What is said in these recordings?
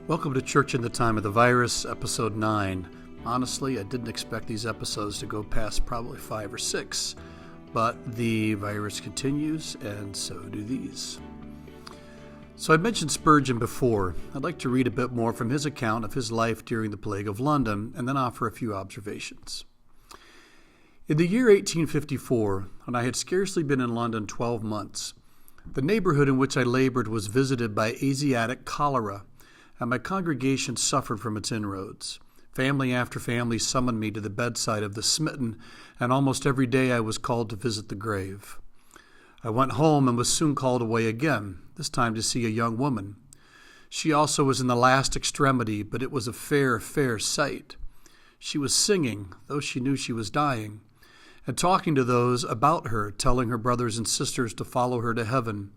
Welcome to Church in the Time of the Virus, Episode 9. Honestly, I didn't expect these episodes to go past probably 5 or 6, but the virus continues, and so do these. So I mentioned Spurgeon before. I'd like to read a bit more from his account of his life during the Plague of London, and then offer a few observations. In the year 1854, when I had scarcely been in London 12 months, the neighborhood in which I labored was visited by Asiatic cholera, and my congregation suffered from its inroads. Family after family summoned me to the bedside of the smitten, and almost every day I was called to visit the grave. I went home and was soon called away again, this time to see a young woman. She also was in the last extremity, but it was a fair, fair sight. She was singing, though she knew she was dying, and talking to those about her, telling her brothers and sisters to follow her to heaven,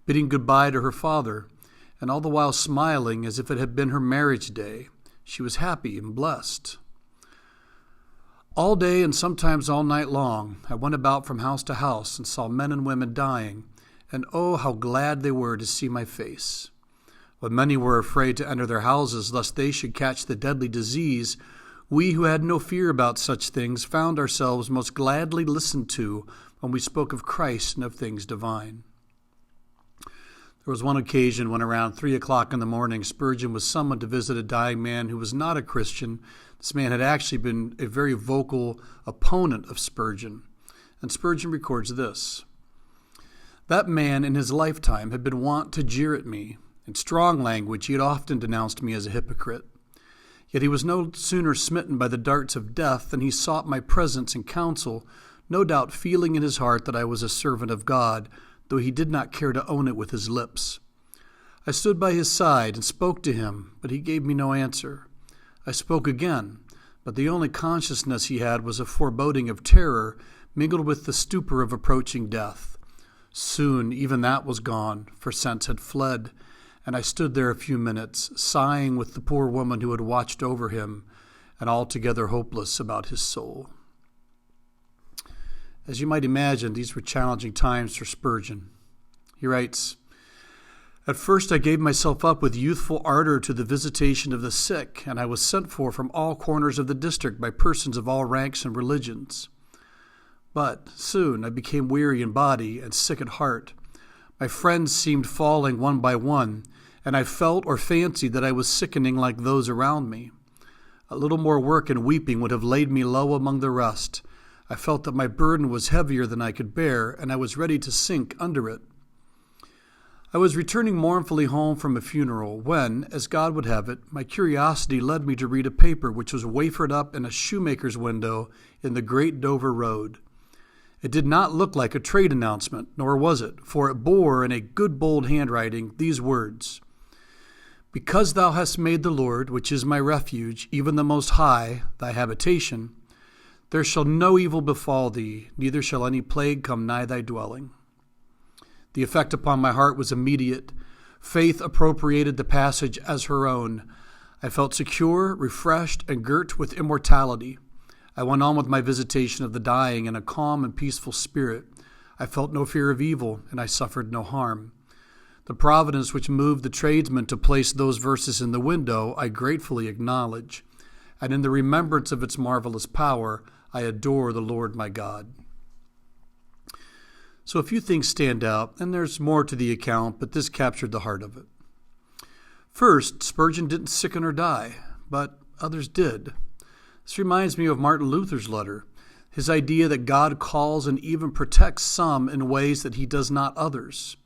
bidding goodbye to her father, and all the while smiling as if it had been her marriage day. She was happy and blessed. All day and sometimes all night long, I went about from house to house and saw men and women dying, and oh, how glad they were to see my face. When many were afraid to enter their houses lest they should catch the deadly disease, we who had no fear about such things found ourselves most gladly listened to when we spoke of Christ and of things divine. There was one occasion when around 3 o'clock in the morning, Spurgeon was summoned to visit a dying man who was not a Christian. This man had actually been a very vocal opponent of Spurgeon. And Spurgeon records this: "That man in his lifetime had been wont to jeer at me. In strong language he had often denounced me as a hypocrite. Yet he was no sooner smitten by the darts of death than he sought my presence and counsel, no doubt feeling in his heart that I was a servant of God, though he did not care to own it with his lips. I stood by his side and spoke to him, but he gave me no answer. I spoke again, but the only consciousness he had was a foreboding of terror, mingled with the stupor of approaching death. Soon even that was gone, for sense had fled, and I stood there a few minutes, sighing with the poor woman who had watched over him, and altogether hopeless about his soul." As you might imagine, these were challenging times for Spurgeon. He writes, "At first I gave myself up with youthful ardor to the visitation of the sick, and I was sent for from all corners of the district by persons of all ranks and religions. But soon I became weary in body and sick at heart. My friends seemed falling one by one, and I felt or fancied that I was sickening like those around me. A little more work and weeping would have laid me low among the rest. I felt that my burden was heavier than I could bear, and I was ready to sink under it. I was returning mournfully home from a funeral when, as God would have it, my curiosity led me to read a paper which was wafered up in a shoemaker's window in the Great Dover Road. It did not look like a trade announcement, nor was it, for it bore in a good bold handwriting these words: 'Because thou hast made the Lord, which is my refuge, even the Most High, thy habitation, there shall no evil befall thee, neither shall any plague come nigh thy dwelling.' The effect upon my heart was immediate. Faith appropriated the passage as her own. I felt secure, refreshed, and girt with immortality. I went on with my visitation of the dying in a calm and peaceful spirit. I felt no fear of evil, and I suffered no harm. The providence which moved the tradesman to place those verses in the window I gratefully acknowledge, and in the remembrance of its marvelous power, I adore the Lord my God." So a few things stand out, and there's more to the account, but this captured the heart of it. First, Spurgeon didn't sicken or die, but others did. This reminds me of Martin Luther's letter, his idea that God calls and even protects some in ways that he does not others.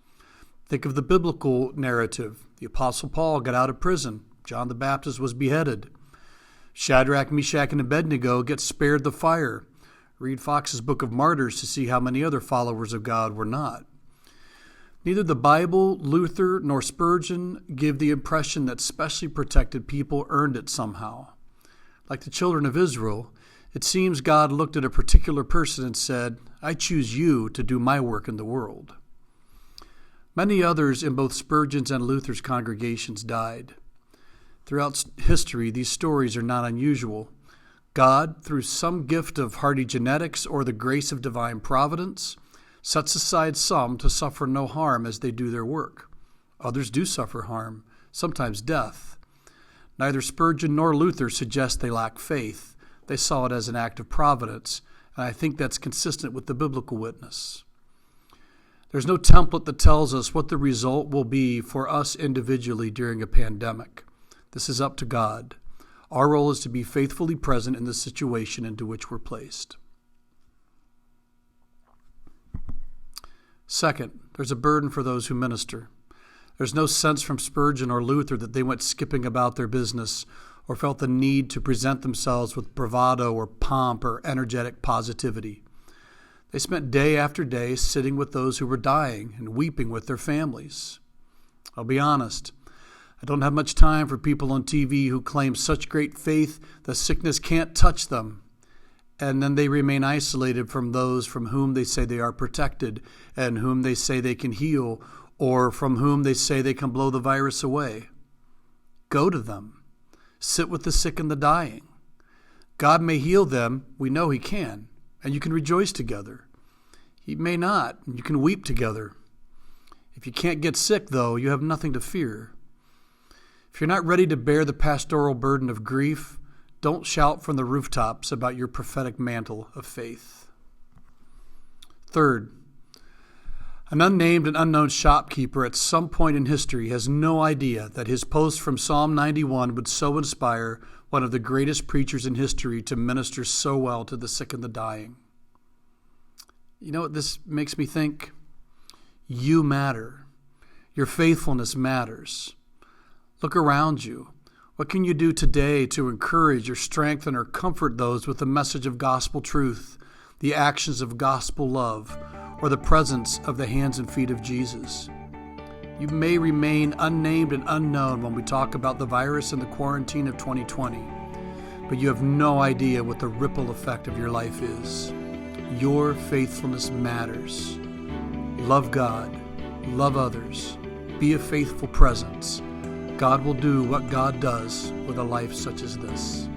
Think of the biblical narrative. The Apostle Paul got out of prison. John the Baptist was beheaded. Shadrach, Meshach, and Abednego get spared the fire. Read Fox's Book of Martyrs to see how many other followers of God were not. Neither the Bible, Luther, nor Spurgeon give the impression that specially protected people earned it somehow. Like the children of Israel, it seems God looked at a particular person and said, "I choose you to do my work in the world." Many others in both Spurgeon's and Luther's congregations died. Throughout history, these stories are not unusual. God, through some gift of hardy genetics or the grace of divine providence, sets aside some to suffer no harm as they do their work. Others do suffer harm, sometimes death. Neither Spurgeon nor Luther suggest they lack faith. They saw it as an act of providence, and I think that's consistent with the biblical witness. There's no template that tells us what the result will be for us individually during a pandemic. This is up to God. Our role is to be faithfully present in the situation into which we're placed. Second, there's a burden for those who minister. There's no sense from Spurgeon or Luther that they went skipping about their business or felt the need to present themselves with bravado or pomp or energetic positivity. They spent day after day sitting with those who were dying and weeping with their families. I'll be honest, I don't have much time for people on TV who claim such great faith that sickness can't touch them, and then they remain isolated from those from whom they say they are protected and whom they say they can heal, or from whom they say they can blow the virus away. Go to them. Sit with the sick and the dying. God may heal them. We know He can. And you can rejoice together. He may not, and you can weep together. If you can't get sick, though, you have nothing to fear. If you're not ready to bear the pastoral burden of grief, don't shout from the rooftops about your prophetic mantle of faith. Third, an unnamed and unknown shopkeeper at some point in history has no idea that his post from Psalm 91 would so inspire one of the greatest preachers in history to minister so well to the sick and the dying. You know what this makes me think? You matter. Your faithfulness matters. Look around you. What can you do today to encourage or strengthen or comfort those with the message of gospel truth, the actions of gospel love, or the presence of the hands and feet of Jesus? You may remain unnamed and unknown when we talk about the virus and the quarantine of 2020, but you have no idea what the ripple effect of your life is. Your faithfulness matters. Love God, love others, be a faithful presence. God will do what God does with a life such as this.